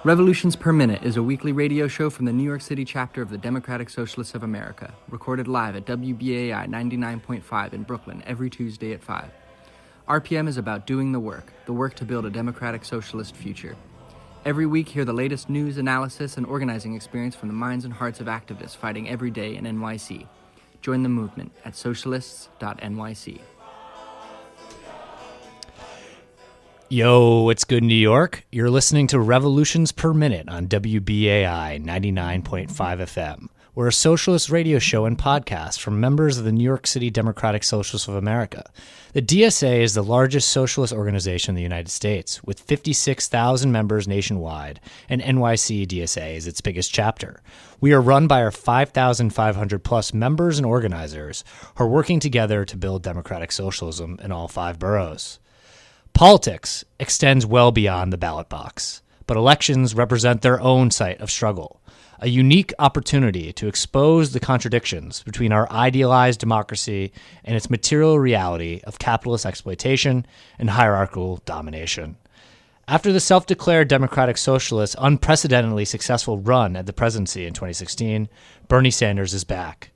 Revolutions Per Minute is a weekly radio show from the New York City chapter of the Democratic Socialists of America, recorded live at WBAI 99.5 in Brooklyn every Tuesday at 5. RPM is about doing the work to build a democratic socialist future. Every week, hear the latest news, analysis, and organizing experience from the minds and hearts of activists fighting every day in NYC. Join the movement at socialists.nyc. Yo, it's good, New York. You're listening to Revolutions Per Minute on WBAI 99.5 FM. We're a socialist radio show and podcast from members of the New York City Democratic Socialists of America. The DSA is the largest socialist organization in the United States, with 56,000 members nationwide, and NYC DSA is its biggest chapter. We are run by our 5,500 plus members and organizers who are working together to build democratic socialism in all 5 boroughs. Politics extends well beyond the ballot box, but elections represent their own site of struggle, a unique opportunity to expose the contradictions between our idealized democracy and its material reality of capitalist exploitation and hierarchical domination. After the self-declared Democratic Socialists' unprecedentedly successful run at the presidency in 2016, Bernie Sanders is back,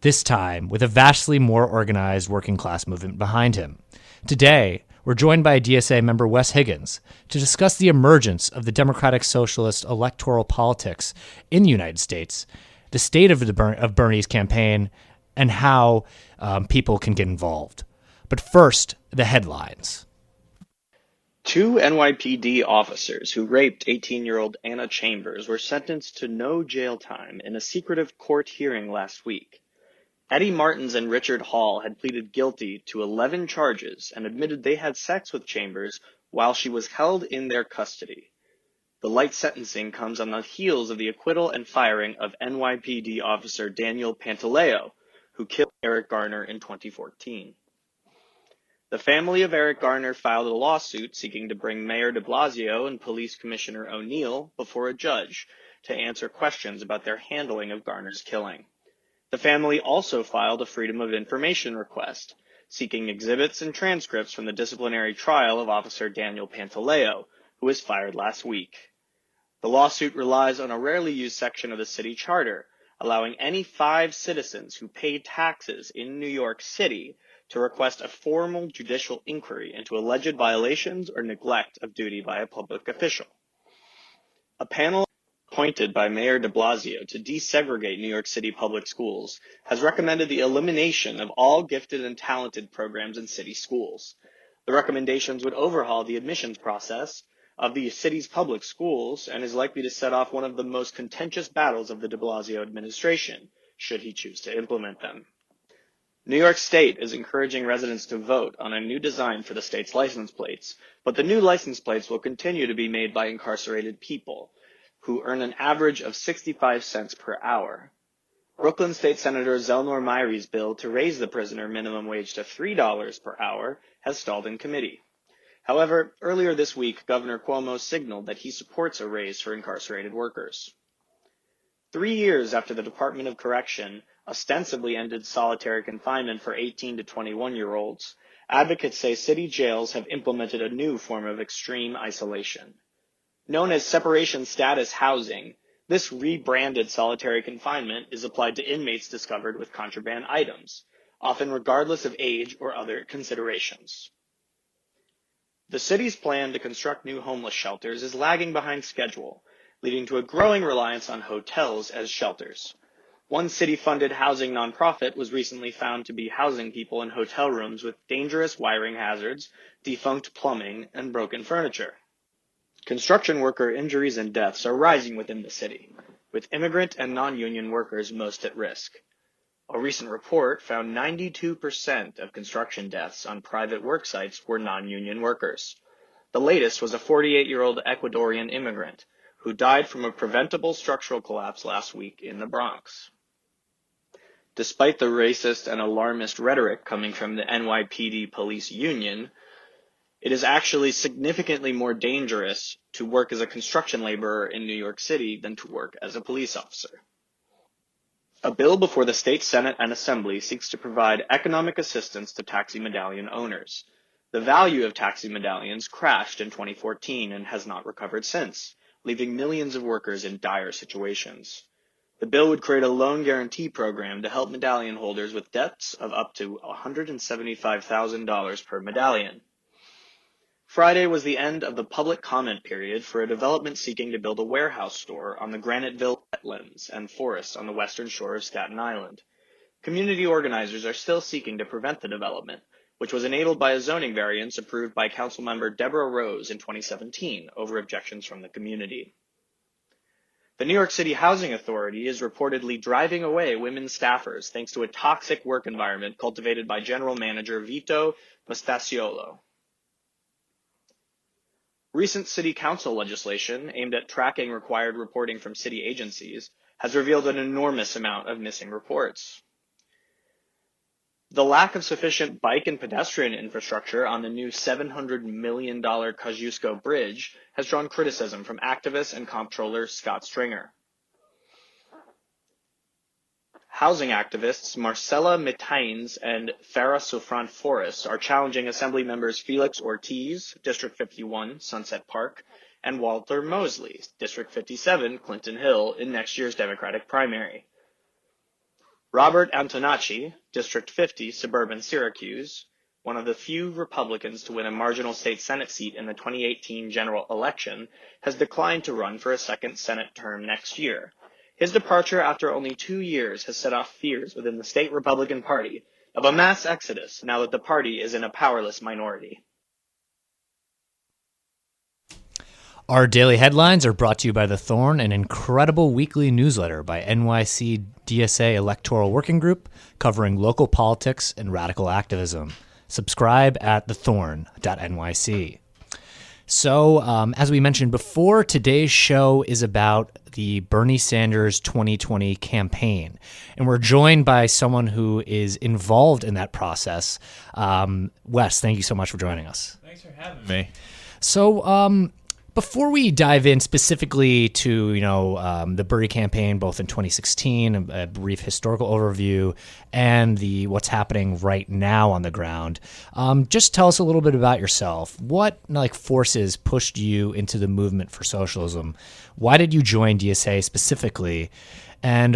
this time with a vastly more organized working-class movement behind him. Today, we're joined by DSA member Wes Higgins to discuss the emergence of the Democratic Socialist electoral politics in the United States, the state of Bernie's campaign, and how people can get involved. But first, the headlines. 2 NYPD officers who raped 18-year-old Anna Chambers were sentenced to no jail time in a secretive court hearing last week. Eddie Martins and Richard Hall had pleaded guilty to 11 charges and admitted they had sex with Chambers while she was held in their custody. The light sentencing comes on the heels of the acquittal and firing of NYPD officer Daniel Pantaleo, who killed Eric Garner in 2014. The family of Eric Garner filed a lawsuit seeking to bring Mayor de Blasio and Police Commissioner O'Neill before a judge to answer questions about their handling of Garner's killing. The family also filed a Freedom of Information request, seeking exhibits and transcripts from the disciplinary trial of Officer Daniel Pantaleo, who was fired last week. The lawsuit relies on a rarely used section of the city charter, allowing any 5 citizens who pay taxes in New York City to request a formal judicial inquiry into alleged violations or neglect of duty by a public official. A panel appointed by Mayor de Blasio to desegregate New York City public schools has recommended the elimination of all gifted and talented programs in city schools. The recommendations would overhaul the admissions process of the city's public schools and is likely to set off one of the most contentious battles of the de Blasio administration, should he choose to implement them. New York State is encouraging residents to vote on a new design for the state's license plates, but the new license plates will continue to be made by incarcerated people, who earn an average of 65 cents per hour. Brooklyn State Senator Zelnor Myri's bill to raise the prisoner minimum wage to $3 per hour has stalled in committee. However, earlier this week, Governor Cuomo signaled that he supports a raise for incarcerated workers. 3 years after the Department of Correction ostensibly ended solitary confinement for 18 to 21-year-olds, advocates say city jails have implemented a new form of extreme isolation. Known as separation status housing, this rebranded solitary confinement is applied to inmates discovered with contraband items, often regardless of age or other considerations. The city's plan to construct new homeless shelters is lagging behind schedule, leading to a growing reliance on hotels as shelters. One city-funded housing nonprofit was recently found to be housing people in hotel rooms with dangerous wiring hazards, defunct plumbing, and broken furniture. Construction worker injuries and deaths are rising within the city, with immigrant and non-union workers most at risk. A recent report found 92% of construction deaths on private work sites were non-union workers. The latest was a 48-year-old Ecuadorian immigrant who died from a preventable structural collapse last week in the Bronx. Despite the racist and alarmist rhetoric coming from the NYPD police union, it is actually significantly more dangerous to work as a construction laborer in New York City than to work as a police officer. A bill before the state Senate and Assembly seeks to provide economic assistance to taxi medallion owners. The value of taxi medallions crashed in 2014 and has not recovered since, leaving millions of workers in dire situations. The bill would create a loan guarantee program to help medallion holders with debts of up to $175,000 per medallion. Friday was the end of the public comment period for a development seeking to build a warehouse store on the Graniteville wetlands and forest on the western shore of Staten Island. Community organizers are still seeking to prevent the development, which was enabled by a zoning variance approved by Councilmember Deborah Rose in 2017 over objections from the community. The New York City Housing Authority is reportedly driving away women staffers thanks to a toxic work environment cultivated by General Manager Vito Mostasciolo. Recent city council legislation aimed at tracking required reporting from city agencies has revealed an enormous amount of missing reports. The lack of sufficient bike and pedestrian infrastructure on the new $700 million Kosciuszko Bridge has drawn criticism from activist and comptroller Scott Stringer. Housing activists Marcella Mitaines and Farah Sofran Forrest are challenging Assembly members Felix Ortiz, District 51, Sunset Park, and Walter Mosley, District 57, Clinton Hill, in next year's Democratic primary. Robert Antonacci, District 50, Suburban Syracuse, one of the few Republicans to win a marginal state Senate seat in the 2018 general election, has declined to run for a second Senate term next year. His departure after only 2 years has set off fears within the state Republican Party of a mass exodus now that the party is in a powerless minority. Our daily headlines are brought to you by The Thorn, an incredible weekly newsletter by NYC DSA Electoral Working Group covering local politics and radical activism. Subscribe at thethorn.nyc. So, as we mentioned before, today's show is about the Bernie Sanders 2020 campaign. And we're joined by someone who is involved in that process. Wes, thank you so much for joining us. Thanks for having me. So, before we dive in specifically to, the Bernie campaign, both in 2016, a brief historical overview, and what's happening right now on the ground, just tell us a little bit about yourself. What forces pushed you into the movement for socialism? Why did you join DSA specifically? And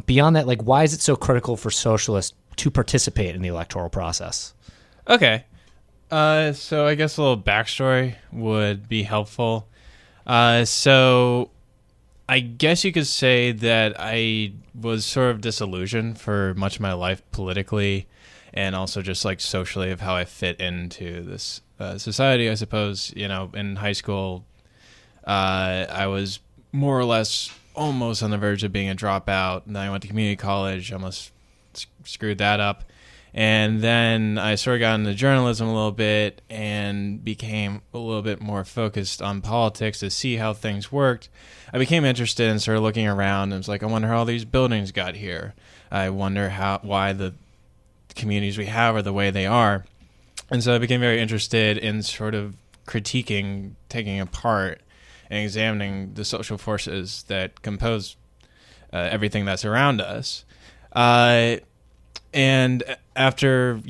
beyond that, why is it so critical for socialists to participate in the electoral process? Okay. So I guess a little backstory would be helpful. So I guess you could say that I was sort of disillusioned for much of my life politically and also just socially of how I fit into this society, I suppose. In high school, I was more or less almost on the verge of being a dropout. And then I went to community college, almost screwed that up. And then I sort of got into journalism a little bit and became a little bit more focused on politics to see how things worked. I became interested and started looking around and was like, I wonder how all these buildings got here. I wonder why the communities we have are the way they are. And so I became very interested in sort of critiquing, taking apart, and examining the social forces that compose everything that's around us. And after,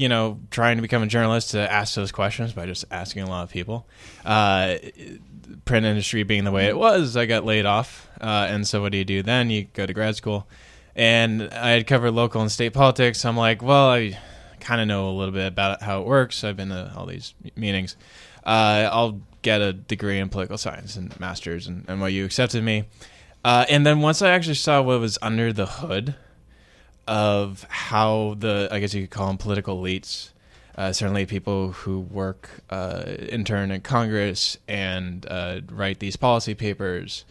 trying to become a journalist to ask those questions by just asking a lot of people, print industry being the way it was, I got laid off. And so what do you do then? You go to grad school. And I had covered local and state politics. I'm like, well, I kind of know a little bit about how it works. I've been to all these meetings. I'll get a degree in political science and master's, and NYU accepted me. And then once I actually saw what was under the hood of how I guess you could call them political elites, certainly people who work intern in Congress and write these policy papers,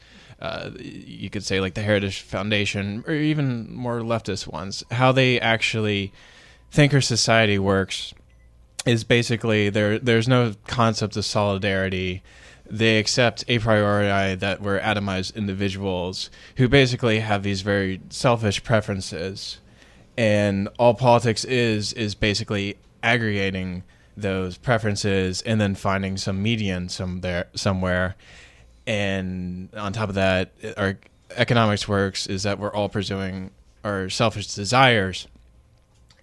you could say the Heritage Foundation, or even more leftist ones, how they actually think our society works is basically there's no concept of solidarity. They accept a priori that we're atomized individuals who basically have these very selfish preferences. And all politics is basically aggregating those preferences and then finding some median somewhere. And on top of that, our economics works is that we're all pursuing our selfish desires.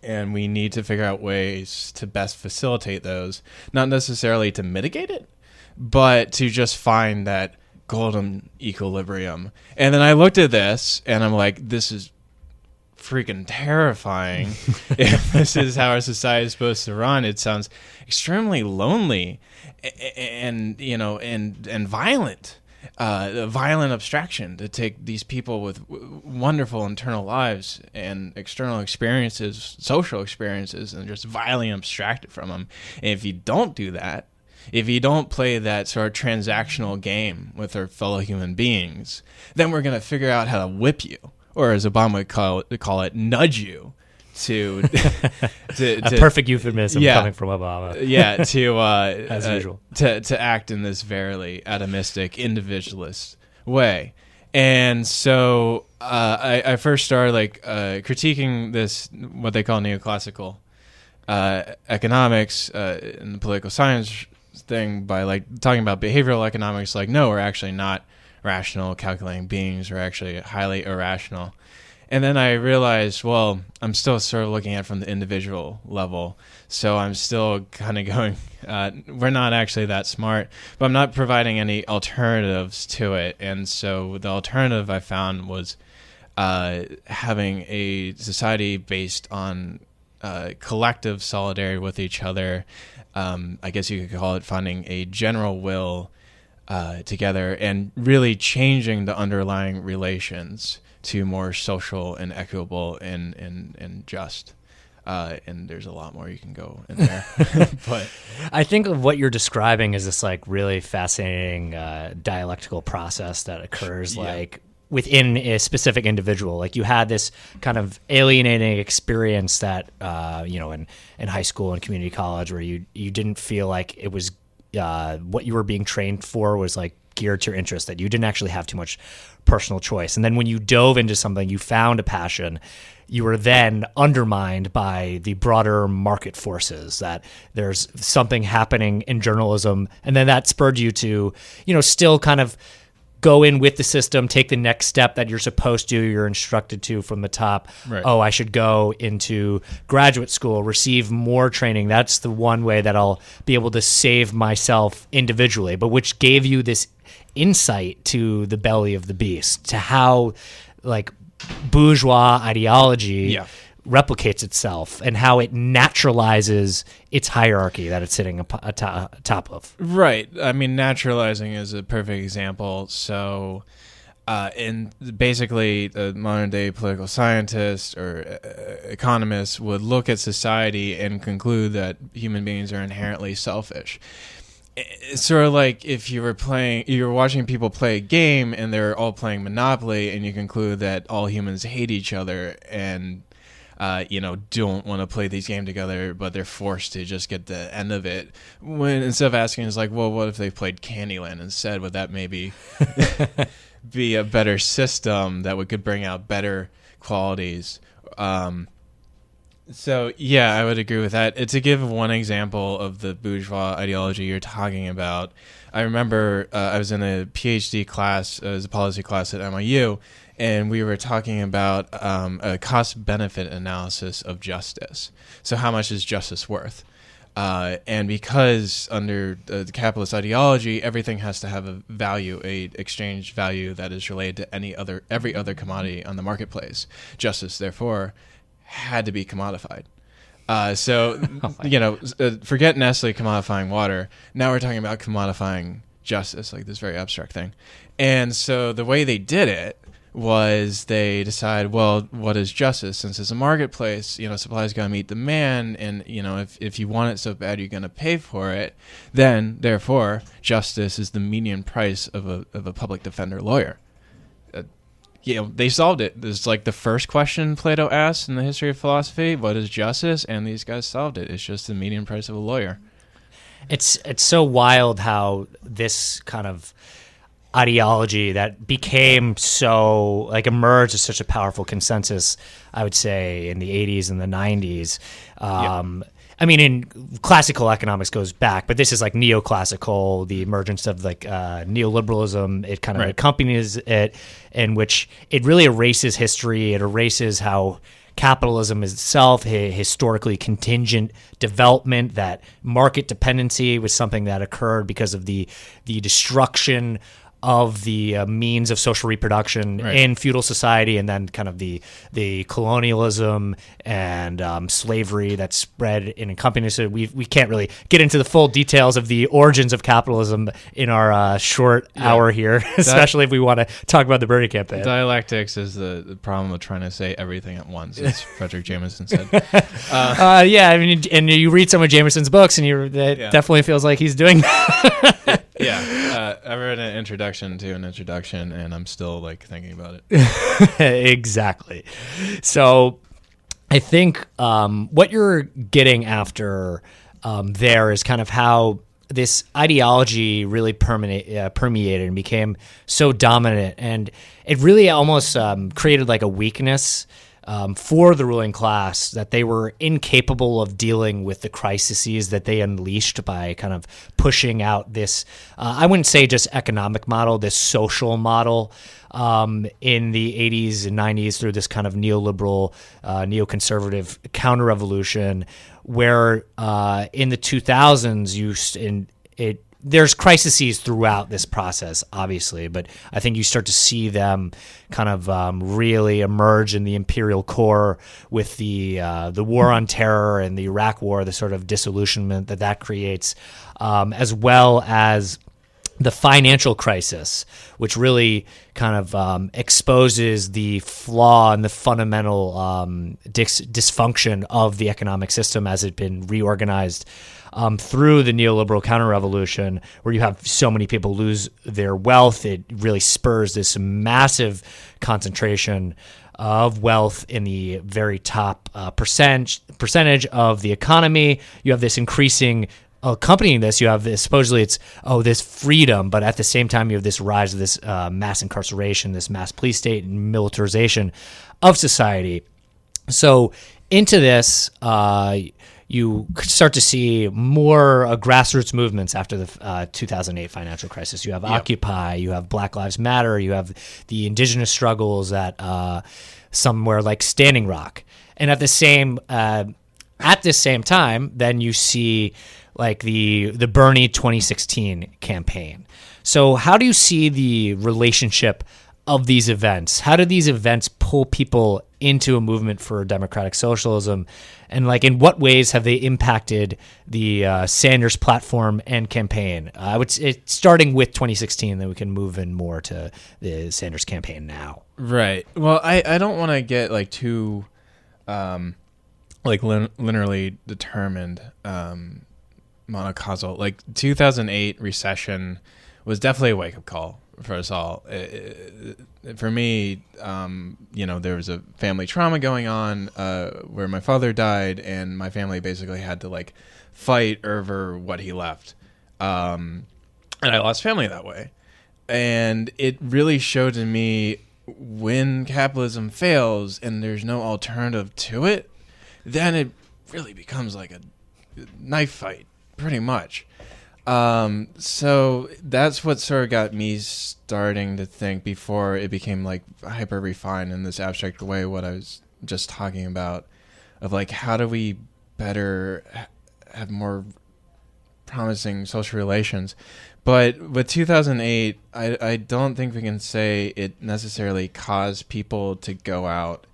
And we need to figure out ways to best facilitate those, not necessarily to mitigate it, but to just find that golden equilibrium. And then I looked at this and I'm like, this is freaking terrifying. If this is how our society is supposed to run, it sounds extremely lonely and violent. A violent abstraction to take these people with wonderful internal lives and external experiences, social experiences, and just violently abstract it from them. And if you don't do that, if you don't play that sort of transactional game with our fellow human beings, then we're going to figure out how to whip you, or as Obama would call it, nudge you to a perfect euphemism coming from Obama. As usual, to act in this very atomistic, individualist way. And so I first started critiquing this, what they call neoclassical economics and the political science thing, by talking about behavioral economics. No, we're actually not rational, calculating beings. We're actually highly irrational. And then I realized, well, I'm still sort of looking at it from the individual level. So I'm still kind of going, we're not actually that smart, but I'm not providing any alternatives to it. And so the alternative I found was having a society based on collective solidarity with each other. I guess you could call it finding a general will together and really changing the underlying relations to more social and equitable and just. And there's a lot more you can go in there. But I think of what you're describing as this really fascinating dialectical process that occurs within a specific individual. You had this kind of alienating experience that in high school and community college, where you didn't feel like it was what you were being trained for was geared to your interest, that you didn't actually have too much personal choice. And then when you dove into something, you found a passion, you were then undermined by the broader market forces, that there's something happening in journalism. And then that spurred you to, still kind of go in with the system, take the next step that you're supposed to, you're instructed to from the top. Right. Oh, I should go into graduate school, receive more training. That's the one way that I'll be able to save myself individually, but which gave you this insight to the belly of the beast, to how bourgeois ideology replicates itself and how it naturalizes its hierarchy that it's sitting atop of. Right. I mean, naturalizing is a perfect example. So in basically the modern day political scientists or economists would look at society and conclude that human beings are inherently selfish. It's sort of like if you were watching people play a game and they're all playing Monopoly, and you conclude that all humans hate each other and don't want to play these games together, but they're forced to just get the end of it. When instead of asking, it's well, what if they played Candyland instead? Would that maybe be a better system that could bring out better qualities? So yeah, I would agree with that. To give one example of the bourgeois ideology you're talking about, I remember I was in a PhD class, as a policy class at NYU, and we were talking about a cost-benefit analysis of justice. So how much is justice worth? And because under the capitalist ideology, everything has to have a value, a exchange value that is related to every other commodity on the marketplace. Justice, therefore, had to be commodified. Forget Nestle commodifying water. Now we're talking about commodifying justice, this very abstract thing. And so the way they did it was they decided, well, what is justice? Since it's a marketplace, supply is going to meet demand, and if you want it so bad you're going to pay for it, then therefore justice is the median price of a public defender lawyer. They solved it. This is the first question Plato asked in the history of philosophy: what is justice? And these guys solved it. It's just the median price of a lawyer. It's so wild how this kind of ideology that became so emerged as such a powerful consensus, I would say, in the 80s and the 90s. I mean, in classical economics goes back, but this is neoclassical, the emergence of neoliberalism. It kind of accompanies it, in which it really erases history. It erases how capitalism is itself a historically contingent development, that market dependency was something that occurred because of the destruction of the means of social reproduction in feudal society, and then kind of the colonialism and slavery that spread in accompanying. So we can't really get into the full details of the origins of capitalism in our short hour here, especially if we want to talk about the Bernie campaign. Dialectics is the problem of trying to say everything at once, as Frederick Jameson said. I mean, and you read some of Jameson's books, and it definitely feels like he's doing that. I read an introduction to an introduction, and I'm still like thinking about it. Exactly. So I think what you're getting after there is kind of how this ideology really permeated and became so dominant, and it really almost created like a weakness for the ruling class, that they were incapable of dealing with the crises that they unleashed by kind of pushing out this, I wouldn't say just economic model, this social model in the 80s and 90s through this kind of neoliberal, neoconservative counter-revolution, where in the 2000s there's crises throughout this process, obviously, but I think you start to see them kind of really emerge in the imperial core with the war on terror and the Iraq war, the sort of disillusionment that creates, as well as the financial crisis, which really kind of exposes the flaw and the fundamental dysfunction of the economic system as it's been reorganized through the neoliberal counter-revolution, where you have so many people lose their wealth. It really spurs this massive concentration of wealth in the very top percentage of the economy. You have this increasing accompanying this, you have this, supposedly it's, this freedom, but at the same time you have this rise of this mass incarceration, this mass police state and militarization of society. So into this, you start to see more grassroots movements after the 2008 financial crisis. You have Occupy, you have Black Lives Matter, you have the indigenous struggles at somewhere like Standing Rock. And at the same time, then you see like the Bernie 2016 campaign. So how do you see the relationship of these events? How do these events pull people into a movement for democratic socialism? And like, in what ways have they impacted the Sanders platform and campaign? It's starting with 2016, then we can move in more to the Sanders campaign now. Right. Well, I don't want to get like too linearly determined monocausal. Like 2008 recession was definitely a wake-up call for us all. For me, there was a family trauma going on where my father died, and my family basically had to like fight over what he left. And I lost family that way. And it really showed to me, when capitalism fails and there's no alternative to it, then it really becomes like a knife fight, pretty much. So that's what sort of got me starting to think, before it became like hyper refined in this abstract way, what I was just talking about, of like, how do we better have more promising social relations? But with 2008, I don't think we can say it necessarily caused people to go out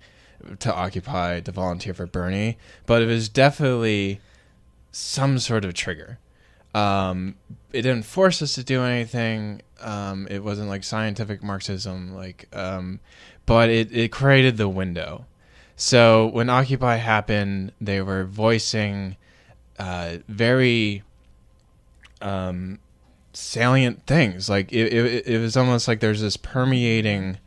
to Occupy, to volunteer for Bernie, but it was definitely some sort of trigger. It didn't force us to do anything. It wasn't like scientific Marxism, but it created the window. So when Occupy happened, they were voicing very salient things. Like it was almost like there's this permeating,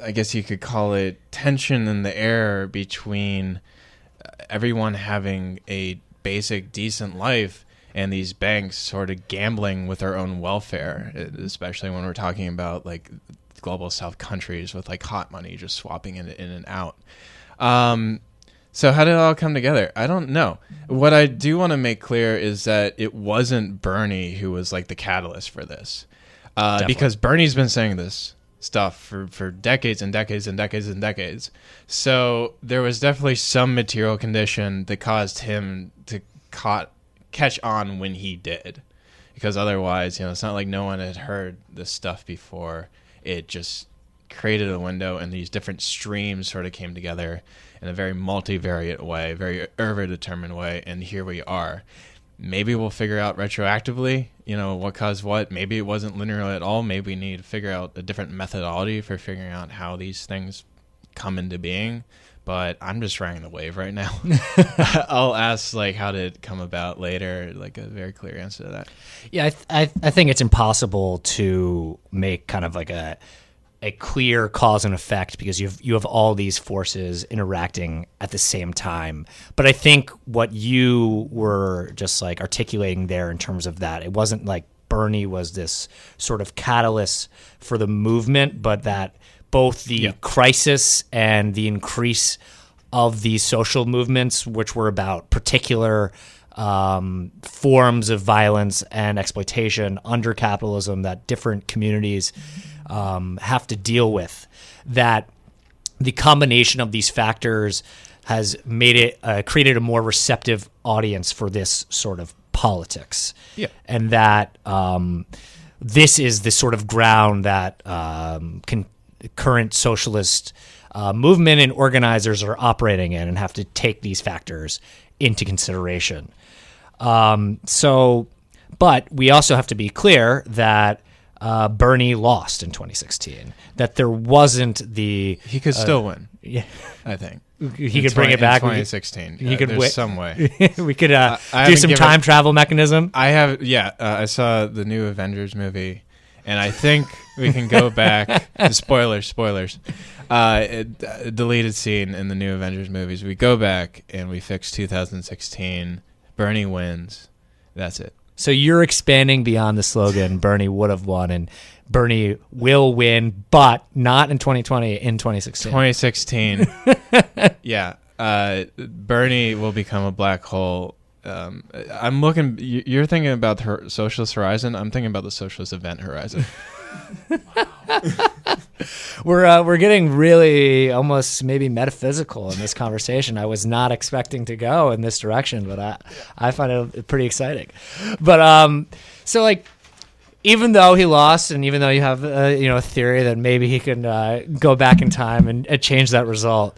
I guess you could call it, tension in the air between everyone having a basic decent life and these banks sort of gambling with their own welfare, especially when we're talking about like global south countries with like hot money just swapping it in and out. So how did it all come together? I don't know. What I do want to make clear is that it wasn't Bernie who was like the catalyst for this, because Bernie's been saying this stuff for decades and decades and decades and decades. So there was definitely some material condition that caused him to catch on when he did. because otherwise, it's not like no one had heard this stuff before. It just created a window, and these different streams sort of came together in a very multivariate way, very determined way, and here we are. Maybe we'll figure out retroactively, what caused what. Maybe it wasn't linear at all. Maybe we need to figure out a different methodology for figuring out how these things come into being. But I'm just riding the wave right now. I'll ask how did it come about later, a very clear answer to that. Yeah, I think it's impossible to make kind of a clear cause and effect because you have all these forces interacting at the same time. But I think what you were just articulating there in terms of that, it wasn't like Bernie was this sort of catalyst for the movement, but that both the crisis and the increase of these social movements, which were about particular forms of violence and exploitation under capitalism that different communities have to deal with, that the combination of these factors has made it created a more receptive audience for this sort of politics. Yeah. And that this is the sort of ground that current socialist movement and organizers are operating in and have to take these factors into consideration. But we also have to be clear that Bernie lost in 2016, that there wasn't the... He could still win. Yeah, I think. He could bring it back. 2016. He could win. Some way. We could do some time travel mechanism. I saw the new Avengers movie, and I think we can go back. Spoilers. A deleted scene in the new Avengers movies. We go back and we fix 2016. Bernie wins. That's it. So you're expanding beyond the slogan, Bernie would have won, and Bernie will win, but not in 2020, in 2016. 2016. Yeah. Bernie will become a black hole. I'm looking, you're thinking about the socialist horizon. I'm thinking about the socialist event horizon. We're getting really almost maybe metaphysical in this conversation. I was not expecting to go in this direction, but I find it pretty exciting. But so even though he lost, and even though you have a theory that maybe he can go back in time and change that result,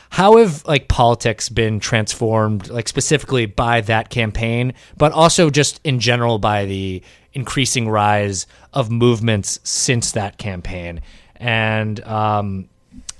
how have politics been transformed, specifically by that campaign, but also just in general by the increasing rise of movements since that campaign? And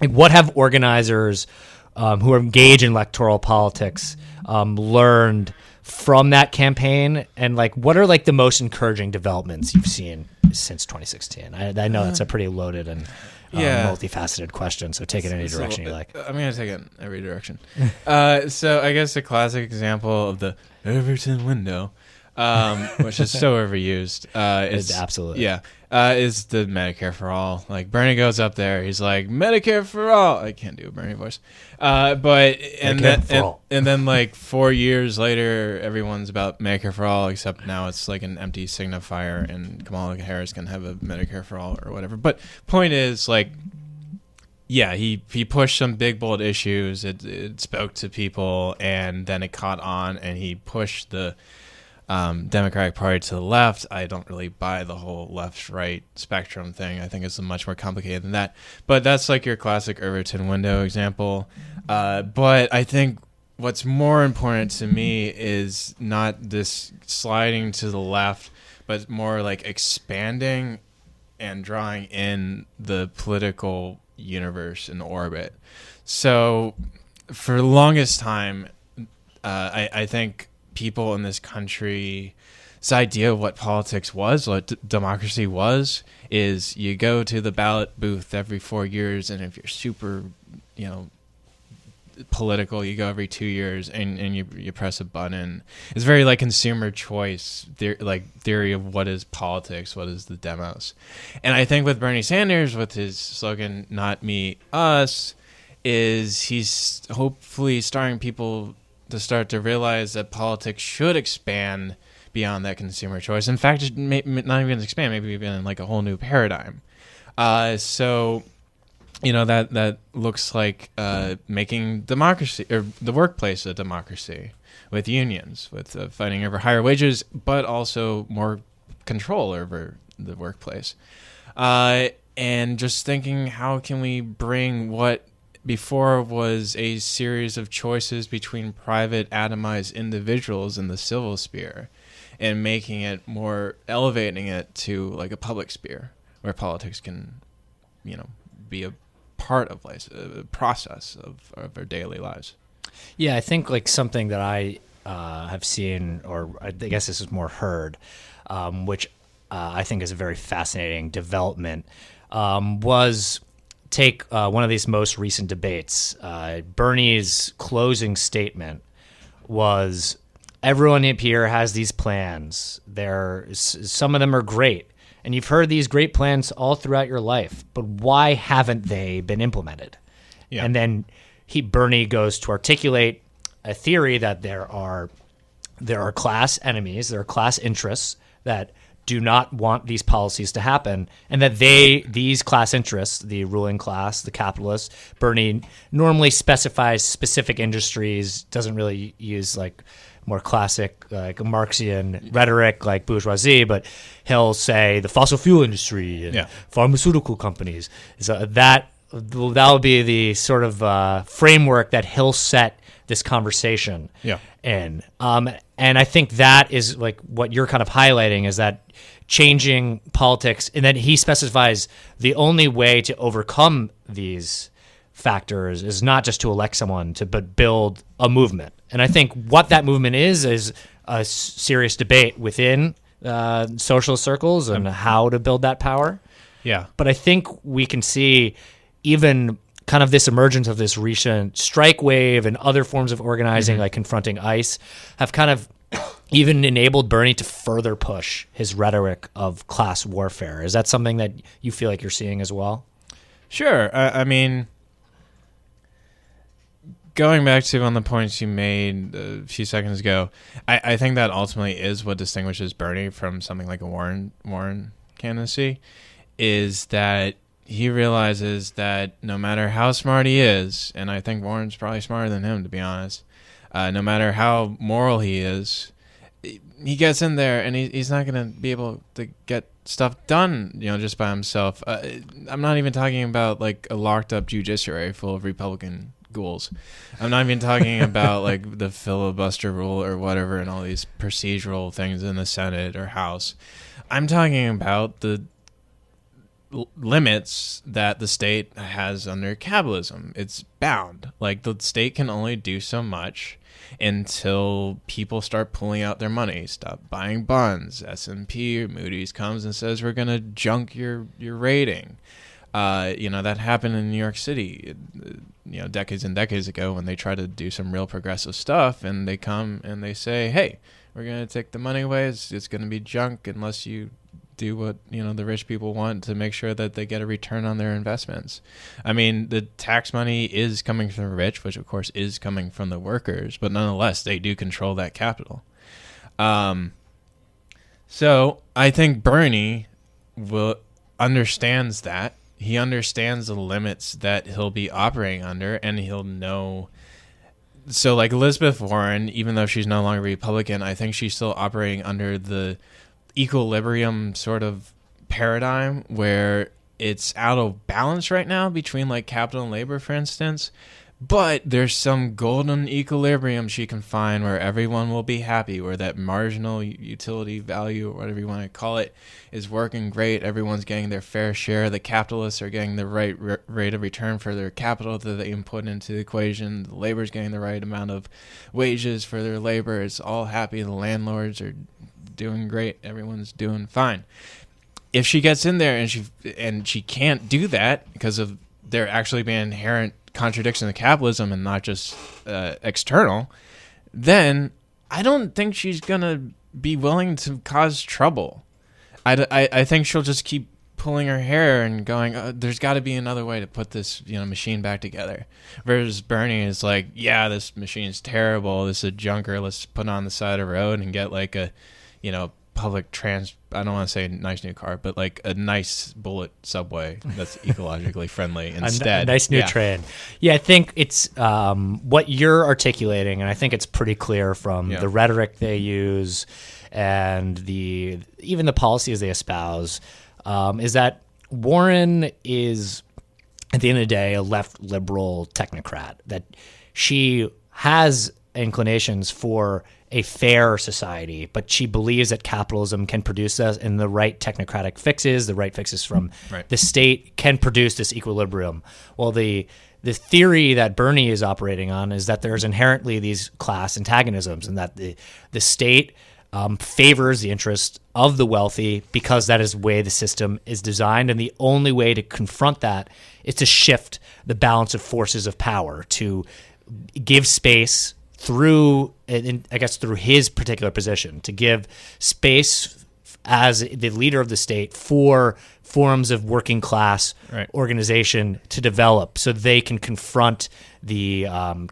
what have organizers who engage in electoral politics learned from that campaign, and what are the most encouraging developments you've seen since 2016? I know that's a pretty loaded and multifaceted question, so take it any direction you like. I'm going to take it in every direction. So I guess a classic example of the Overton window, which is so overused, is absolutely is the Medicare for all. Bernie goes up there, he's like, Medicare for all. I can't do a Bernie voice, and then 4 years later, everyone's about Medicare for all, except now it's an empty signifier, and Kamala Harris can have a Medicare for all or whatever. But point is, he pushed some big bold issues. It spoke to people, and then it caught on, and he pushed the Democratic Party to the left. I don't really buy the whole left-right spectrum thing. I think it's much more complicated than that. But that's your classic Overton window example. But I think what's more important to me is not this sliding to the left, but more expanding and drawing in the political universe in orbit. So for the longest time, I think people in this country, this idea of what politics was, what democracy was, is you go to the ballot booth every 4 years, and if you're super, political, you go every 2 years, and you press a button. It's very consumer choice theory of what is politics, what is the demos. And I think with Bernie Sanders, with his slogan "Not me, us," is he's hopefully starting people to start to realize that politics should expand beyond that consumer choice. In fact, it may not even expand, maybe even in a whole new paradigm. So, that looks like making democracy, or the workplace, a democracy. with unions, with fighting over higher wages, but also more control over the workplace. And just thinking, how can we bring what before was a series of choices between private atomized individuals in the civil sphere, and making it more, elevating it to like a public sphere where politics can, be a part of life, a process of our daily lives. Yeah, I think like something that I have seen, or I guess this is more heard, which I think is a very fascinating development, was take one of these most recent debates. Bernie's closing statement was, everyone up here has these plans. Some of them are great, and you've heard these great plans all throughout your life, but why haven't they been implemented? Yeah. And then Bernie goes to articulate a theory that there are class enemies, there are class interests that do not want these policies to happen, and that these class interests, the ruling class, the capitalists, Bernie normally specifies specific industries, doesn't really use like more classic like Marxian rhetoric like bourgeoisie, but he'll say the fossil fuel industry and pharmaceutical companies. So that will be the sort of framework that he'll set this conversation in. And I think that is like what you're kind of highlighting, is that changing politics, and then he specifies the only way to overcome these factors is not just to elect someone, but build a movement. And I think what that movement is a serious debate within socialist circles and how to build that power. Yeah. But I think we can see even kind of this emergence of this recent strike wave and other forms of organizing, like confronting ICE, have kind of even enabled Bernie to further push his rhetoric of class warfare. Is that something that you feel like you're seeing as well? Sure. I mean, going back to one of the points you made a few seconds ago, I think that ultimately is what distinguishes Bernie from something like a Warren candidacy, is that he realizes that no matter how smart he is, and I think Warren's probably smarter than him, to be honest, no matter how moral he is, he gets in there and he's not going to be able to get stuff done, just by himself. I'm not even talking about like a locked up judiciary full of Republican ghouls. I'm not even talking about like the filibuster rule or whatever and all these procedural things in the Senate or House. I'm talking about the limits that the state has under capitalism. It's bound. Like, the state can only do so much until people start pulling out their money, stop buying bonds. S&P or Moody's comes and says, we're going to junk your rating. That happened in New York City, decades and decades ago, when they try to do some real progressive stuff, and they come and they say, hey, we're going to take the money away. It's going to be junk unless you do what the rich people want to make sure that they get a return on their investments. I mean, the tax money is coming from the rich, which of course is coming from the workers, but nonetheless they do control that capital. So I think Bernie understands that. He understands the limits that he'll be operating under, and he'll know. So like Elizabeth Warren, even though she's no longer Republican, I think she's still operating under the equilibrium sort of paradigm where it's out of balance right now between like capital and labor, for instance, but there's some golden equilibrium she can find where everyone will be happy, where that marginal utility value, or whatever you want to call it, is working great. Everyone's getting their fair share. The capitalists are getting the right rate of return for their capital that they input into the equation. The labor's getting the right amount of wages for their labor. It's all happy. The landlords are doing great. Everyone's doing fine. If she gets in there and she can't do that because of there actually being inherent contradiction to capitalism and not just external, then I don't think she's gonna be willing to cause trouble. I think she'll just keep pulling her hair and going, there's got to be another way to put this machine back together. Whereas Bernie is like, yeah, this machine's terrible. This is a junker. Let's put it on the side of the road and get like a public I don't want to say nice new car, but like a nice bullet subway that's ecologically friendly instead. A nice new train. Yeah, I think it's what you're articulating, and I think it's pretty clear from the rhetoric they use and even the policies they espouse, is that Warren is, at the end of the day, a left liberal technocrat, that she has inclinations for a fair society, but she believes that capitalism can produce this, and the right technocratic fixes, the right fixes from the state, can produce this equilibrium. Well, the theory that Bernie is operating on is that there's inherently these class antagonisms, and that the state favors the interest of the wealthy because that is the way the system is designed, and the only way to confront that is to shift the balance of forces of power, to give space through his particular position, to give space as the leader of the state for forms of working class organization to develop so they can confront the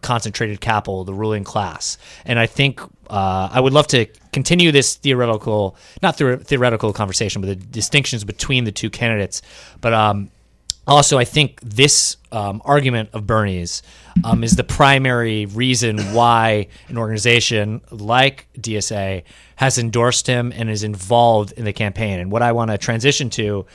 concentrated capital, the ruling class. And I think I would love to continue this theoretical conversation, but the distinctions between the two candidates. But also, I think this argument of Bernie's is the primary reason why an organization like DSA has endorsed him and is involved in the campaign. And what I want to transition to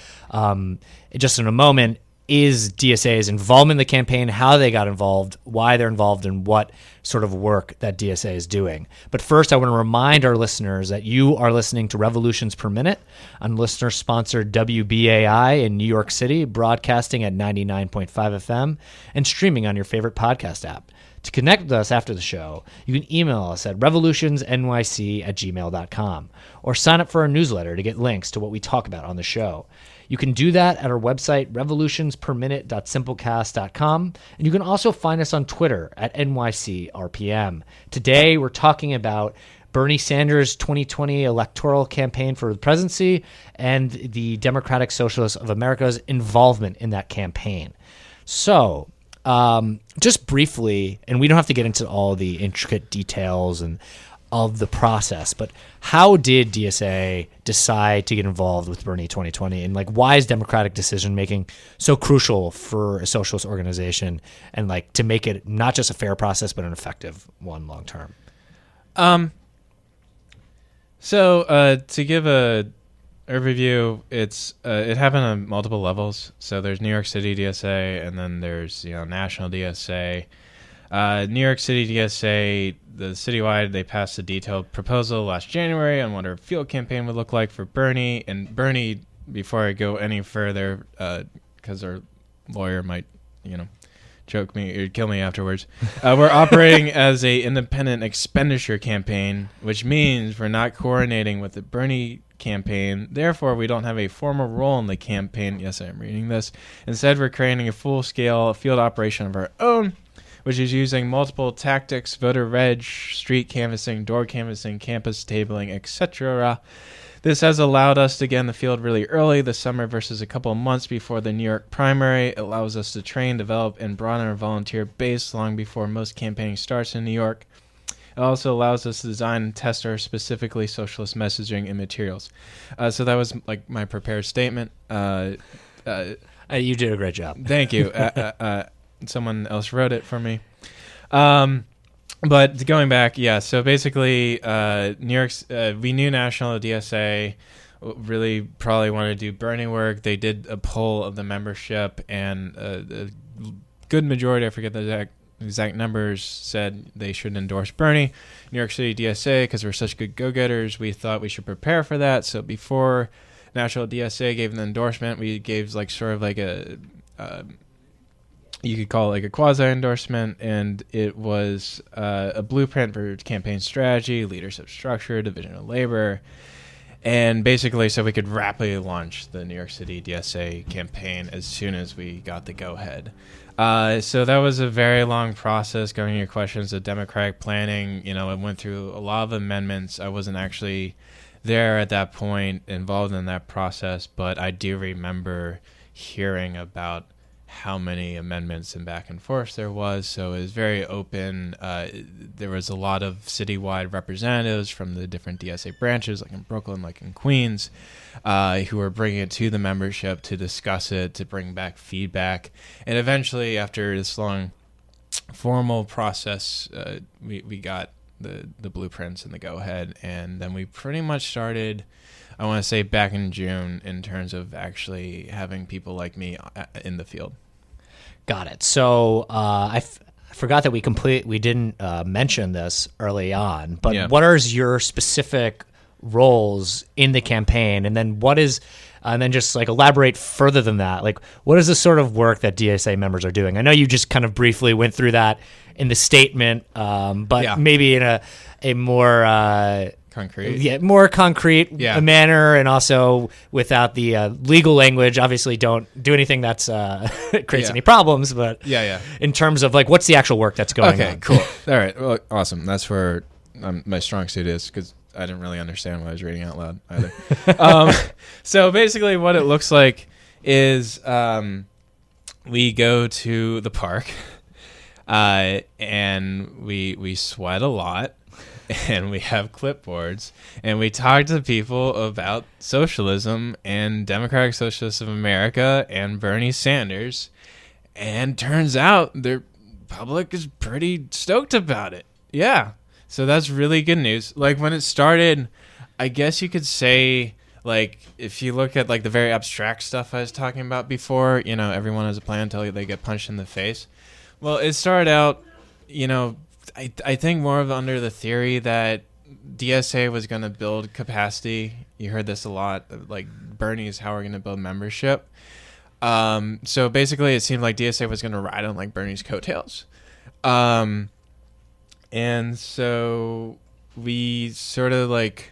just in a moment is DSA's involvement in the campaign, how they got involved, why they're involved, and what sort of work that DSA is doing. But first, I want to remind our listeners that you are listening to Revolutions Per Minute on listener-sponsored WBAI in New York City, broadcasting at 99.5 FM and streaming on your favorite podcast app. To connect with us after the show, you can email us at revolutionsnyc@gmail.com or sign up for our newsletter to get links to what we talk about on the show. You can do that at our website, revolutionsperminute.simplecast.com, and you can also find us on Twitter at NYCRPM. Today, we're talking about Bernie Sanders' 2020 electoral campaign for the presidency and the Democratic Socialists of America's involvement in that campaign. So, just briefly, and we don't have to get into all the intricate details and of the process, but how did DSA decide to get involved with Bernie 2020, and why is democratic decision making so crucial for a socialist organization, and to make it not just a fair process but an effective one long term? So to give a overview, it happened on multiple levels. So there's New York City DSA, and then there's national DSA. New York City DSA, the citywide, they passed a detailed proposal last January on what our field campaign would look like for Bernie. And Bernie, before I go any further, because our lawyer might, choke me or kill me afterwards, we're operating as a independent expenditure campaign, which means we're not coordinating with the Bernie campaign. Therefore, we don't have a formal role in the campaign. Yes, I am reading this. Instead, we're creating a full-scale field operation of our own, which is using multiple tactics: voter reg, street canvassing, door canvassing, campus tabling, etc. This has allowed us to get in the field really early this summer versus a couple of months before the New York primary. It allows us to train, develop, and broaden our volunteer base long before most campaigning starts in New York. It also allows us to design and test our specifically socialist messaging and materials. So that was my prepared statement. You did a great job. Thank you. Someone else wrote it for me. But going back, so basically, New York's, we knew National DSA really probably wanted to do Bernie work. They did a poll of the membership, and a good majority, I forget the exact numbers, said they should endorse Bernie. New York City DSA, because we're such good go-getters, we thought we should prepare for that. So before National DSA gave an endorsement, we gave you could call it a quasi-endorsement, and it was a blueprint for campaign strategy, leadership structure, division of labor, and basically so we could rapidly launch the New York City DSA campaign as soon as we got the go-ahead. So that was a very long process. Going to your questions of democratic planning, it went through a lot of amendments. I wasn't actually there at that point, involved in that process, but I do remember hearing about how many amendments and back and forth there was. So it was very open. There was a lot of citywide representatives from the different DSA branches, like in Brooklyn, like in Queens, who were bringing it to the membership to discuss it, to bring back feedback. And eventually, after this long formal process, we got the blueprints and the go-ahead. And then we pretty much started, I want to say, back in June in terms of actually having people like me in the field. Got it. So I forgot that we didn't mention this early on, but what are your specific roles in the campaign? And then and then just like elaborate further than that. Like, what is the sort of work that DSA members are doing? I know you just kind of briefly went through that in the statement, but maybe in a more more concrete manner, and also without the legal language. Obviously, don't do anything that's creates any problems. But in terms of like, what's the actual work that's going on? Okay, cool. All right, well, awesome. That's where my strong suit is, because I didn't really understand what I was reading out loud either. So basically, what it looks like is we go to the park and we sweat a lot. And we have clipboards, and we talk to people about socialism and Democratic Socialists of America and Bernie Sanders, and turns out their public is pretty stoked about it. Yeah, so that's really good news. Like, when it started, I guess you could say, like, if you look at like the very abstract stuff I was talking about before, everyone has a plan until they get punched in the face. Well, it started out, I think more of under the theory that DSA was going to build capacity. You heard this a lot, like Bernie is how we're going to build membership. So basically, it seemed like DSA was going to ride on like Bernie's coattails. And so we sort of like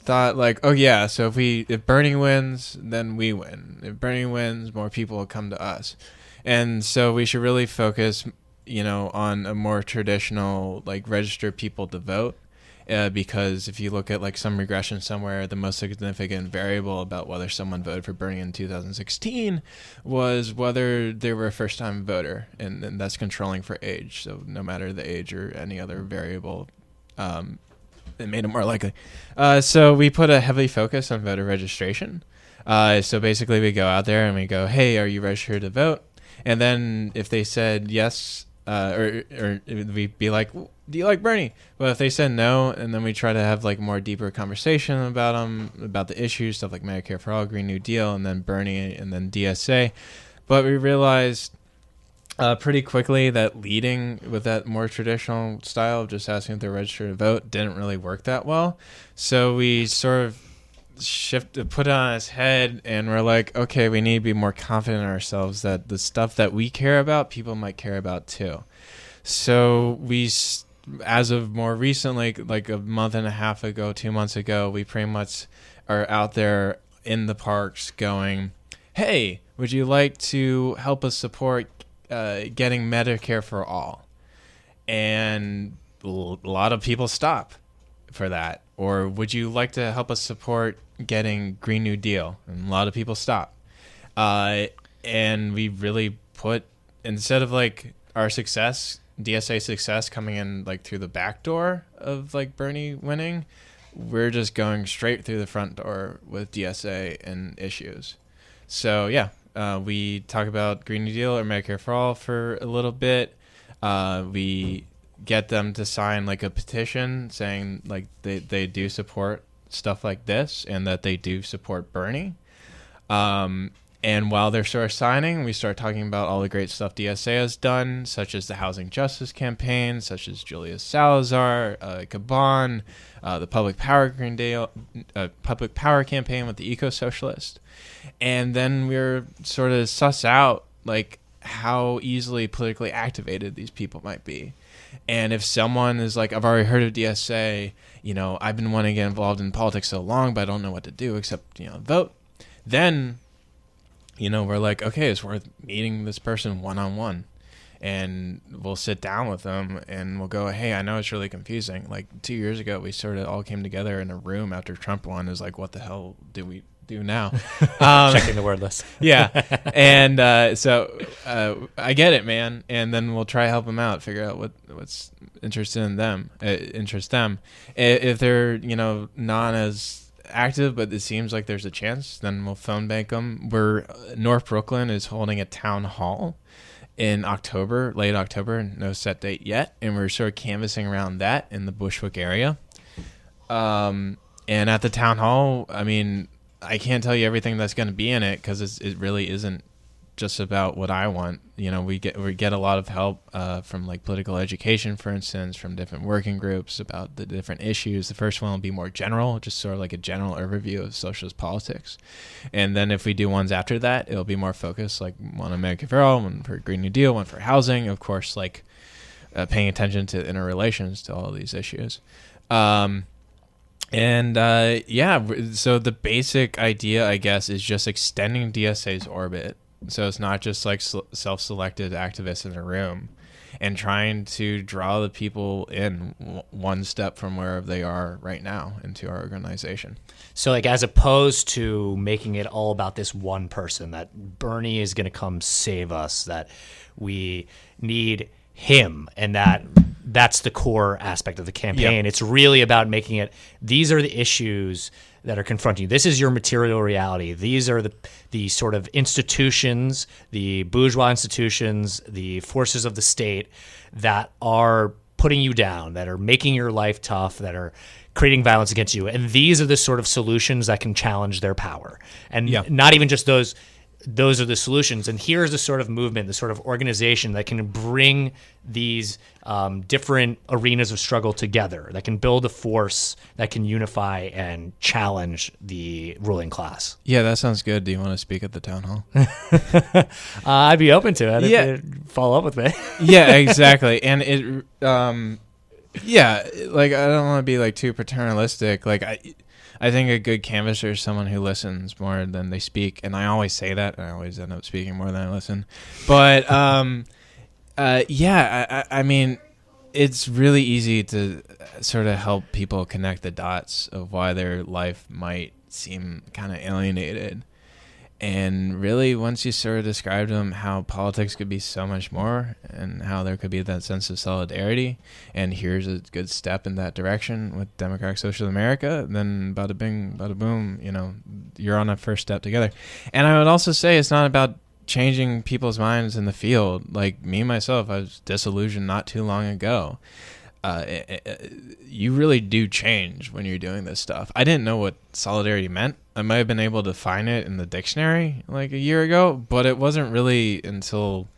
thought like, oh yeah, so if Bernie wins, then we win. If Bernie wins, more people will come to us. And so we should really focus on a more traditional, like, register people to vote, because if you look at like some regression somewhere, the most significant variable about whether someone voted for Bernie in 2016 was whether they were a first-time voter, and that's controlling for age. So no matter the age or any other variable, it made it more likely. So we put a heavy focus on voter registration. So basically, we go out there and we go, hey, are you registered to vote? And then if they said yes, or we'd be like, do you like Bernie? Well, if they said no, and then we try to have like more deeper conversation about them, about the issues, stuff like Medicare for All, Green New Deal, and then Bernie, and then DSA. But we realized pretty quickly that leading with that more traditional style of just asking if they're registered to vote didn't really work that well. So we sort of put it on its head, and we're like, okay, we need to be more confident in ourselves that the stuff that we care about, people might care about too. So we, as of more recently, like a month and a half ago, 2 months ago, we pretty much are out there in the parks going, hey, would you like to help us support getting Medicare for All? And a lot of people stop for that. Or would you like to help us support getting Green New Deal? And a lot of people stop. And we really put, instead of like our success, DSA success coming in like through the back door of like Bernie winning, we're just going straight through the front door with DSA and issues. So yeah, we talk about Green New Deal or Medicare for All for a little bit. We get them to sign like a petition saying like they do support stuff like this and that they do support Bernie. And while they're sort of signing, we start talking about all the great stuff DSA has done, such as the Housing Justice Campaign, such as Julius Salazar, Gabon, the Public Power Public Power Campaign with the Eco-Socialist. And then we're sort of suss out like how easily politically activated these people might be. And if someone is like, I've already heard of DSA, I've been wanting to get involved in politics so long, but I don't know what to do except, vote. Then, we're like, okay, it's worth meeting this person one-on-one. And we'll sit down with them and we'll go, hey, I know it's really confusing. Like 2 years ago, we sort of all came together in a room after Trump won. Is like, what the hell do do now. Checking the word list. Yeah. And so I get it, man. And then we'll try to help them out, figure out what's interests them. If they're, not as active, but it seems like there's a chance, then we'll phone bank them. North Brooklyn is holding a town hall in October, late October, no set date yet. And we're sort of canvassing around that in the Bushwick area. And at the town hall, I mean, I can't tell you everything that's going to be in it because it really isn't just about what I want. We get a lot of help from like political education, for instance, from different working groups about the different issues. The first one will be more general, just sort of like a general overview of socialist politics. And then if we do ones after that, it'll be more focused, like one on Medicare for All, one for Green New Deal, one for housing, of course, like paying attention to interrelations to all of these issues. So the basic idea, I guess, is just extending DSA's orbit. So it's not just like self-selected activists in a room, and trying to draw the people in one step from wherever they are right now into our organization. So like, as opposed to making it all about this one person, that Bernie is going to come save us, that we need him, and that's the core aspect of the campaign. Yep. It's really about making it, these are the issues that are confronting you. This is your material reality. These are the sort of institutions, the bourgeois institutions, the forces of the state that are putting you down, that are making your life tough, that are creating violence against you. And these are the sort of solutions that can challenge their power. And not even just those are the solutions. And here's the sort of movement, the sort of organization that can bring these different arenas of struggle together, that can build a force that can unify and challenge the ruling class. Yeah, that sounds good. Do you want to speak at the town hall? I'd be open to it. Yeah. Follow up with me. Yeah, exactly. And it, like, I don't want to be like too paternalistic. Like, I think a good canvasser is someone who listens more than they speak, and I always say that, and I always end up speaking more than I listen. But I mean, it's really easy to sort of help people connect the dots of why their life might seem kind of alienated. And really, once you sort of describe to them how politics could be so much more, and how there could be that sense of solidarity, and here's a good step in that direction with Democratic Socialist America, then bada bing, bada boom, you're on a first step together. And I would also say it's not about changing people's minds in the field. Like me, myself, I was disillusioned not too long ago. You really do change when you're doing this stuff. I didn't know what solidarity meant. I might have been able to find it in the dictionary like a year ago, but it wasn't really until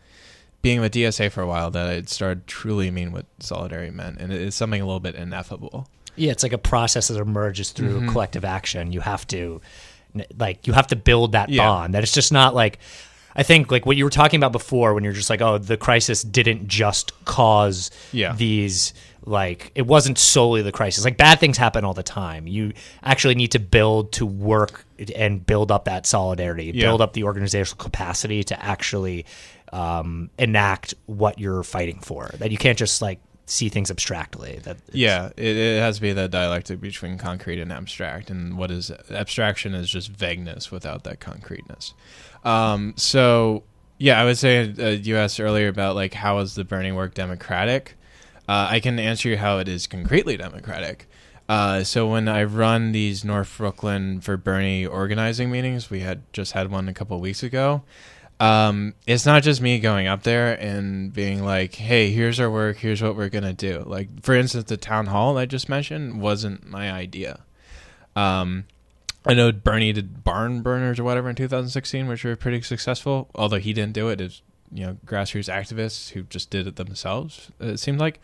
being with DSA for a while that I started truly mean what solidarity meant. And it's something a little bit ineffable. Yeah, it's like a process that emerges through collective action. You have to build that bond. That it's just not like, I think like what you were talking about before when you're just like, oh, the crisis didn't just cause these, like, it wasn't solely the crisis. Like, bad things happen all the time. You actually need to build to work and build up that solidarity, build up the organizational capacity to actually enact what you're fighting for. That you can't just like see things abstractly. It has to be that dialectic between concrete and abstract, and what is abstraction is just vagueness without that concreteness. I would say you asked earlier about like how is the Bernie work democratic. I can answer you how it is concretely democratic. So when I run these North Brooklyn for Bernie organizing meetings, we had just had one a couple of weeks ago. It's not just me going up there and being like, hey, here's our work, here's what we're going to do. Like, for instance, the town hall I just mentioned wasn't my idea. I know Bernie did barn burners or whatever in 2016, which were pretty successful, although he didn't do it. It's, grassroots activists who just did it themselves, it seemed like.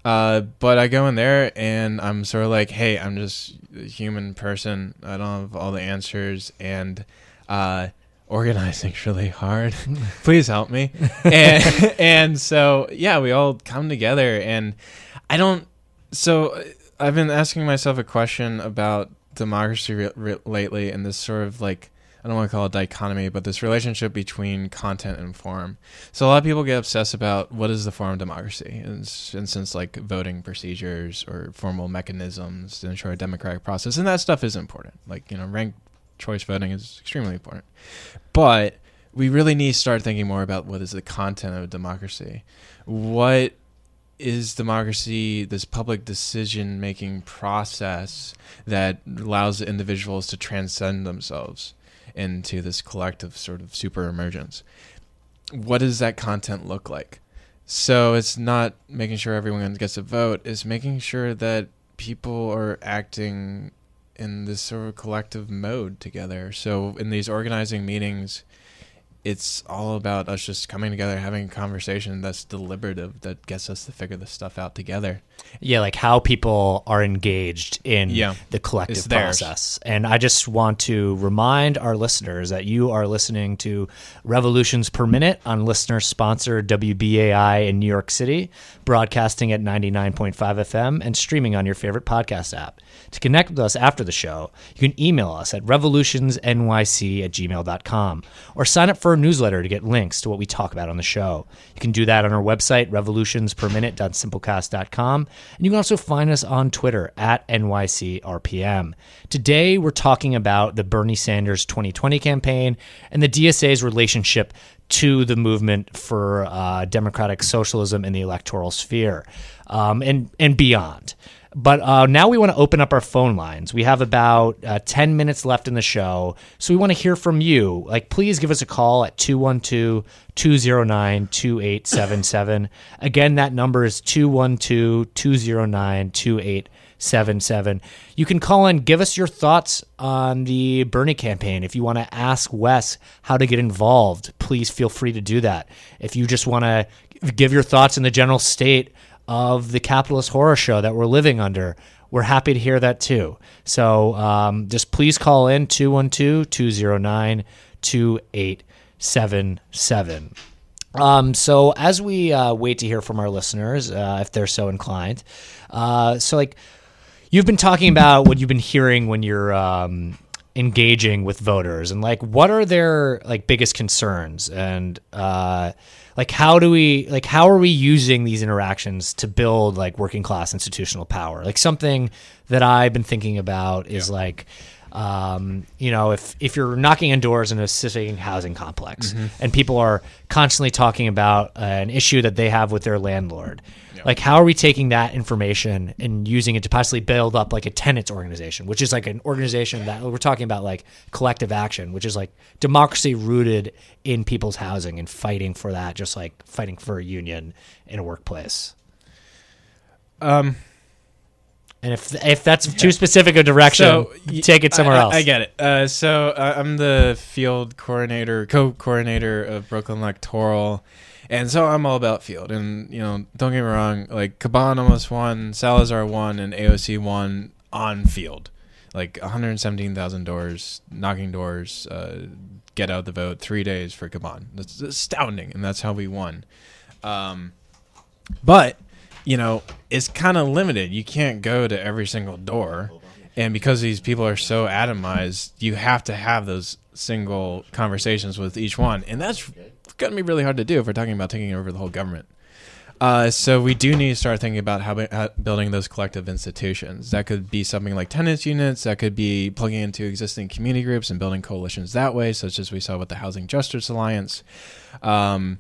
But I go in there and I'm sort of like, hey, I'm just a human person. I don't have all the answers, and organizing's really hard. Please help me. And so, we all come together, and so I've been asking myself a question about democracy lately, and this sort of like, I don't want to call it dichotomy, but this relationship between content and form. So a lot of people get obsessed about what is the form of democracy, in instance like voting procedures or formal mechanisms to ensure a democratic process, and that stuff is important. Like, ranked choice voting is extremely important. But we really need to start thinking more about what is the content of democracy. What is democracy, this public decision-making process that allows individuals to transcend themselves into this collective sort of super emergence? What does that content look like? So it's not making sure everyone gets a vote, it's making sure that people are acting in this sort of collective mode together. So in these organizing meetings, it's all about us just coming together, having a conversation that's deliberative, that gets us to figure this stuff out together. Yeah, like how people are engaged in the collective It's theirs. process. And I just want to remind our listeners that you are listening to Revolutions Per Minute on listener-sponsored WBAI in New York City, broadcasting at 99.5 FM and streaming on your favorite podcast app. To connect with us after the show, you can email us at revolutionsnyc@gmail.com or sign up for a newsletter to get links to what we talk about on the show. You can do that on our website, revolutionsperminute.simplecast.com, and you can also find us on Twitter at NYCRPM. Today, we're talking about the Bernie Sanders 2020 campaign and the DSA's relationship to the movement for democratic socialism in the electoral sphere and beyond. But now we want to open up our phone lines. We have about 10 minutes left in the show, so we want to hear from you. Like, please give us a call at 212-209-2877. Again, that number is 212-209-2877. You can call in, give us your thoughts on the Bernie campaign. If you want to ask Wes how to get involved, please feel free to do that. If you just want to give your thoughts in the general state of the capitalist horror show that we're living under, we're happy to hear that too. So just please call in 212-209-2877. So as we wait to hear from our listeners, if they're so inclined, so like you've been talking about what you've been hearing when you're engaging with voters, and like what are their like biggest concerns, and how are we using these interactions to build like working class institutional power? Like something that I've been thinking about is if you're knocking on doors in a specific housing complex and people are constantly talking about an issue that they have with their landlord, like how are we taking that information and using it to possibly build up like a tenants organization, which is like an organization that we're talking about, like collective action, which is like democracy rooted in people's housing and fighting for that, just like fighting for a union in a workplace. And if that's too specific a direction, take it somewhere else. I get it. I'm the field co-coordinator of Brooklyn Electoral, and so I'm all about field. And don't get me wrong, like Caban almost won, Salazar won, and AOC won on field. Like 117,000 doors, knocking doors, get out the vote, 3 days for Caban. That's astounding, and that's how we won. But it's kind of limited. You can't go to every single door. And because these people are so atomized, you have to have those single conversations with each one. And that's going to be really hard to do if we're talking about taking over the whole government. So we do need to start thinking about how building those collective institutions. That could be something like tenants units. That could be plugging into existing community groups and building coalitions that way, such as we saw with the Housing Justice Alliance. And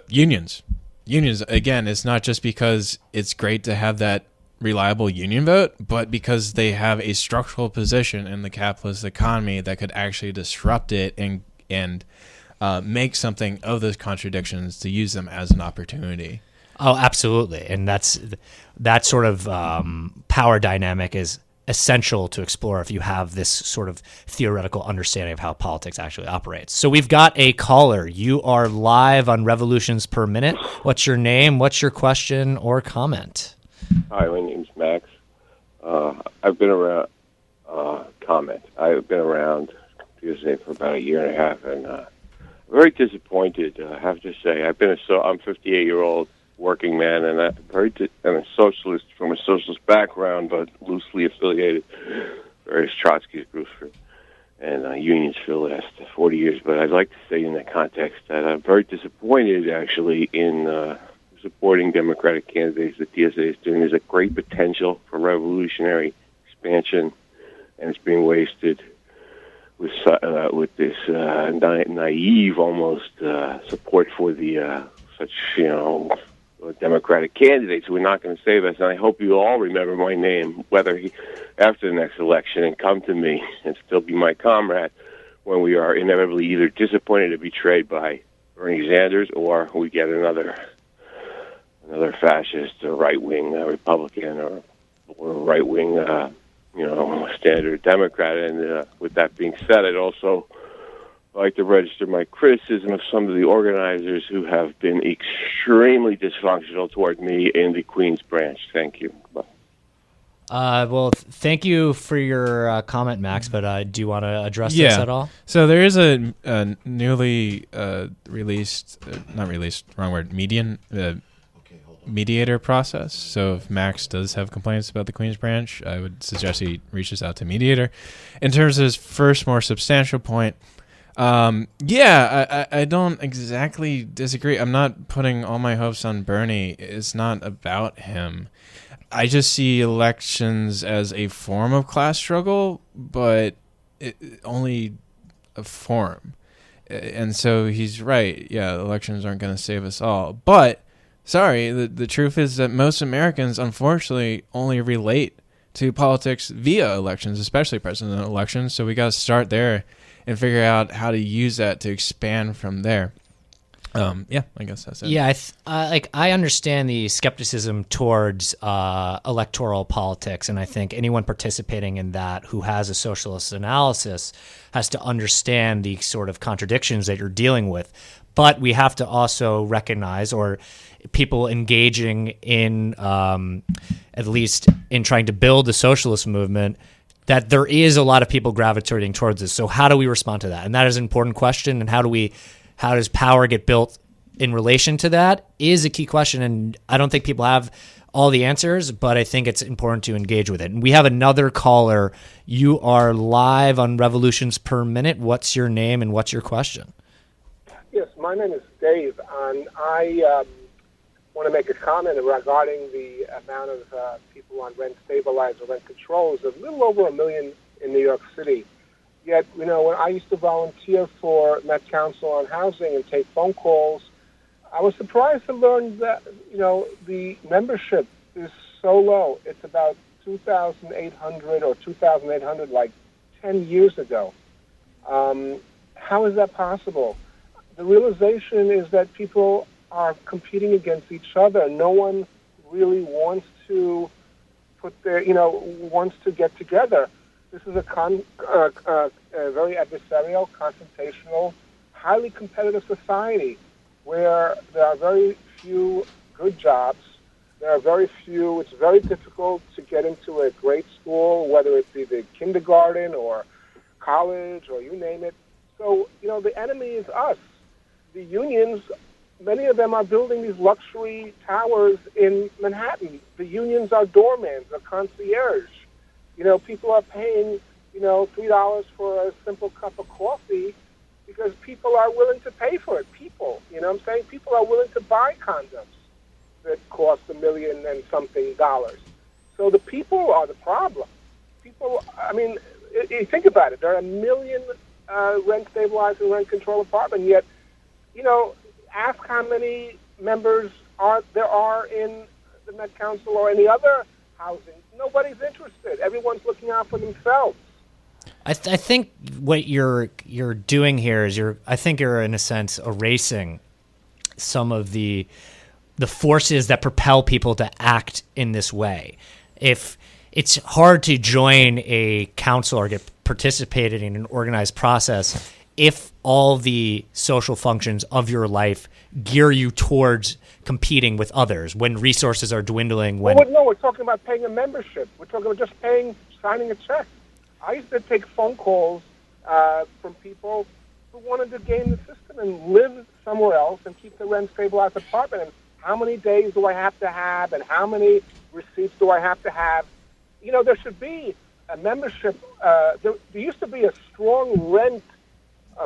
unions. Unions, again, it's not just because it's great to have that reliable union vote, but because they have a structural position in the capitalist economy that could actually disrupt it and make something of those contradictions to use them as an opportunity. Oh, absolutely. And that sort of power dynamic is essential to explore if you have this sort of theoretical understanding of how politics actually operates. So we've got a caller. You are live on Revolutions Per Minute. What's your name? What's your question or comment? Hi, my name's Max. I've been around, I've been around USA for about a year and a half, and very disappointed, I have to say. I'm 58-year-old working man, and I'm a socialist from a socialist background, but loosely affiliated various Trotsky groups and unions for the last 40 years. But I'd like to say in that context that I'm very disappointed, actually, in supporting Democratic candidates that DSA is doing. There's a great potential for revolutionary expansion, and it's being wasted with this naive almost support for the such Democratic candidates who are not going to save us. And I hope you all remember my name, after the next election, and come to me and still be my comrade when we are inevitably either disappointed or betrayed by Bernie Sanders, or we get another fascist or right-wing Republican or right-wing standard Democrat. And with that being said, I'd also like to register my criticism of some of the organizers who have been extremely dysfunctional toward me in the Queens branch. Thank you. Bye. Well, thank you for your comment, Max, but do you want to address this at all? So there is a newly released, not released, wrong word, mediator process. So if Max does have complaints about the Queens branch, I would suggest he reaches out to mediator. In terms of his first more substantial point, I don't exactly disagree. I'm not putting all my hopes on Bernie. It's not about him. I just see elections as a form of class struggle, but only a form. And so he's right. Yeah, elections aren't going to save us all. But, sorry, the truth is that most Americans, unfortunately, only relate to politics via elections, especially presidential elections. So we got to start there and figure out how to use that to expand from there. I guess that's it. Yeah, I understand the skepticism towards electoral politics, and I think anyone participating in that who has a socialist analysis has to understand the sort of contradictions that you're dealing with. But we have to also recognize, or people engaging in, at least in trying to build the socialist movement, that there is a lot of people gravitating towards this. So how do we respond to that? And that is an important question. And how does power get built in relation to that is a key question. And I don't think people have all the answers, but I think it's important to engage with it. And we have another caller. You are live on Revolutions Per Minute. What's your name and what's your question? Yes, my name is Dave, and I want to make a comment regarding the amount of people on rent stabilized or rent controls, a little over 1 million in New York City. Yet, when I used to volunteer for Met Council on Housing and take phone calls, I was surprised to learn that, the membership is so low. It's about 2,800 or 2,800 like 10 years ago. How is that possible? The realization is that people are competing against each other. No one really wants to wants to get together. This is a very adversarial, confrontational, highly competitive society where there are very few good jobs. There are very few. It's very difficult to get into a great school, whether it's either kindergarten or college or you name it. So, the enemy is us. The unions, many of them are building these luxury towers in Manhattan. The unions are doormans, are concierge. People are paying, $3 for a simple cup of coffee because people are willing to pay for it. People, People are willing to buy condoms that cost $1 million and something dollars. So the people are the problem. People, you think about it. There are 1 million rent-stabilized and rent-controlled apartments, yet, ask how many members there are in the Met Council or any other housing. Nobody's interested. Everyone's looking out for themselves. I think what you're doing here is you're in a sense erasing some of the forces that propel people to act in this way. If it's hard to join a council or get participated in an organized process if all the social functions of your life gear you towards competing with others, when resources are dwindling. No, we're talking about paying a membership. We're talking about just signing a check. I used to take phone calls from people who wanted to game the system and live somewhere else and keep the rent stabilized apartment. And how many days do I have to have, and how many receipts do I have to have? There should be a membership. There used to be a strong rent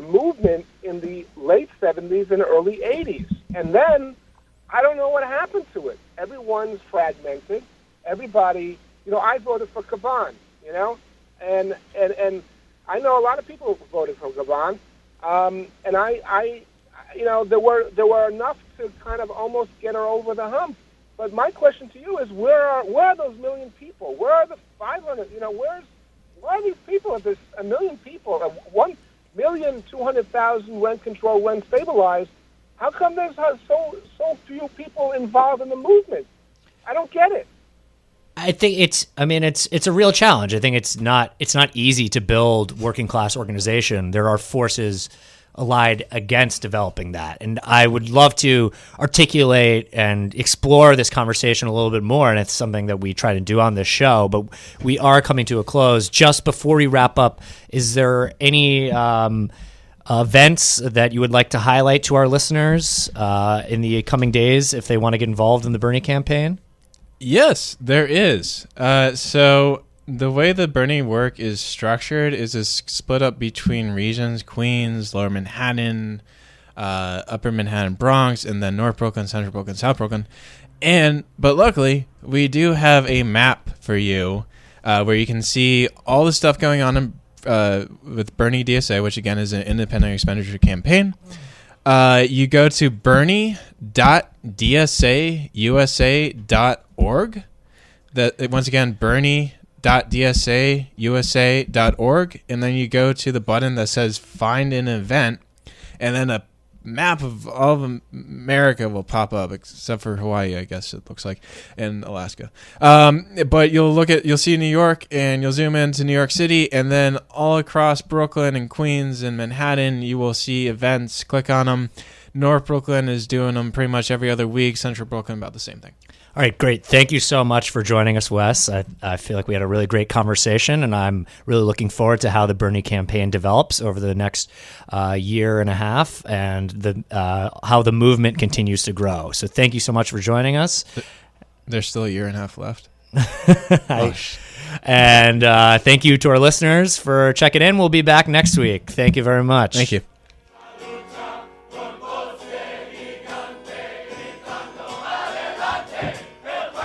movement in the late 70s and early 80s. And then I don't know what happened to it. Everyone's fragmented. Everybody, I voted for Caban, and I know a lot of people who voted for Gabon, and I, there were enough to kind of almost get her over the hump. But my question to you is, where are those million people? Where are the 500? Where are these people? If there's 1 million people, 1,200,000 rent control, rent stabilized, how come there's so few people involved in the movement? I don't get it. I think it's a real challenge. I think it's not easy to build working class organization. There are forces allied against developing that. And I would love to articulate and explore this conversation a little bit more, and it's something that we try to do on this show, but we are coming to a close. Just before we wrap up, is there any events that you would like to highlight to our listeners in the coming days if they want to get involved in the Bernie campaign? Yes, there is. So the way the Bernie work is structured is split up between regions: Queens, Lower Manhattan, Upper Manhattan, Bronx, and then North Brooklyn, Central Brooklyn, South Brooklyn. But luckily, we do have a map for you where you can see all the stuff going on with Bernie DSA, which again is an independent expenditure campaign. You go to bernie.dsausa.org. That once again, bernie.dsausa.org, and then you go to the button that says "Find an Event," and then a map of all of America will pop up, except for Hawaii, I guess it looks like, and Alaska. But you'll see New York, and you'll zoom into New York City, and then all across Brooklyn and Queens and Manhattan, you will see events. Click on them. North Brooklyn is doing them pretty much every other week. Central Brooklyn, about the same thing. All right, great. Thank you so much for joining us, Wes. I feel like we had a really great conversation, and I'm really looking forward to how the Bernie campaign develops over the next year and a half, and how the movement continues to grow. So thank you so much for joining us. There's still a year and a half left. And thank you to our listeners for checking in. We'll be back next week. Thank you very much. Thank you.